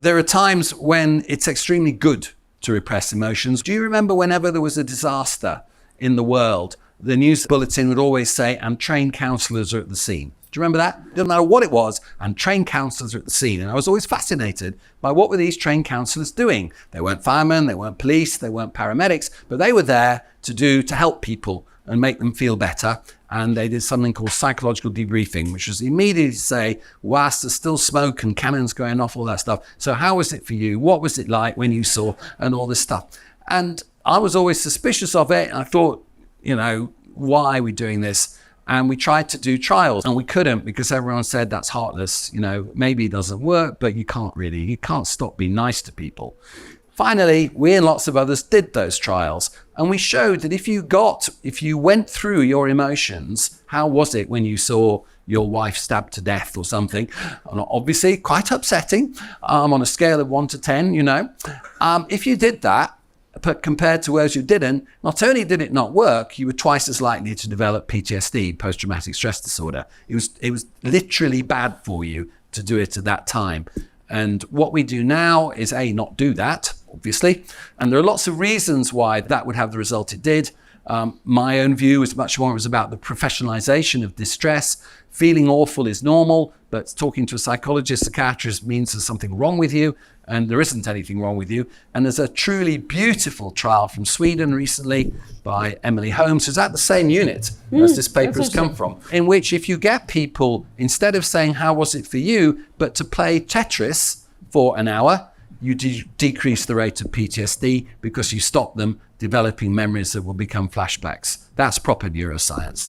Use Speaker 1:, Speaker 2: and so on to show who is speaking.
Speaker 1: There are times when it's extremely good to repress emotions. Do you remember whenever there was a disaster in the world, the news bulletin would always say, and trained counsellors are at the scene? Do you remember that? It doesn't matter what it was, and trained counsellors are at the scene. And I was always fascinated by what were these trained counsellors doing. They weren't firemen, they weren't police, they weren't paramedics, but they were there to help people and make them feel better. And they did something called psychological debriefing, which was immediately to say, whilst there's still smoke and cannons going off, all that stuff. So how was it for you? What was it like when you saw, and all this stuff? And I was always suspicious of it. I thought, why are we doing this? And we tried to do trials and we couldn't, because everyone said that's heartless. Maybe it doesn't work, but you can't stop being nice to people. Finally, we and lots of others did those trials, and we showed that if you went through your emotions, how was it when you saw your wife stabbed to death or something? Obviously, quite upsetting on a scale of 1 to 10, If you did that, but compared to those who didn't, not only did it not work, you were twice as likely to develop PTSD, post-traumatic stress disorder. It was literally bad for you to do it at that time. And what we do now is not do that, obviously. And there are lots of reasons why that would have the result it did. My own view is much more about the professionalization of distress. Feeling awful is normal, but talking to a psychologist, psychiatrist means there's something wrong with you, and there isn't anything wrong with you. And there's a truly beautiful trial from Sweden recently by Emily Holmes, who's at the same unit as this paper has come from, in which if you get people, instead of saying, how was it for you, but to play Tetris for an hour, you decrease the rate of PTSD because you stop them developing memories that will become flashbacks. That's proper neuroscience.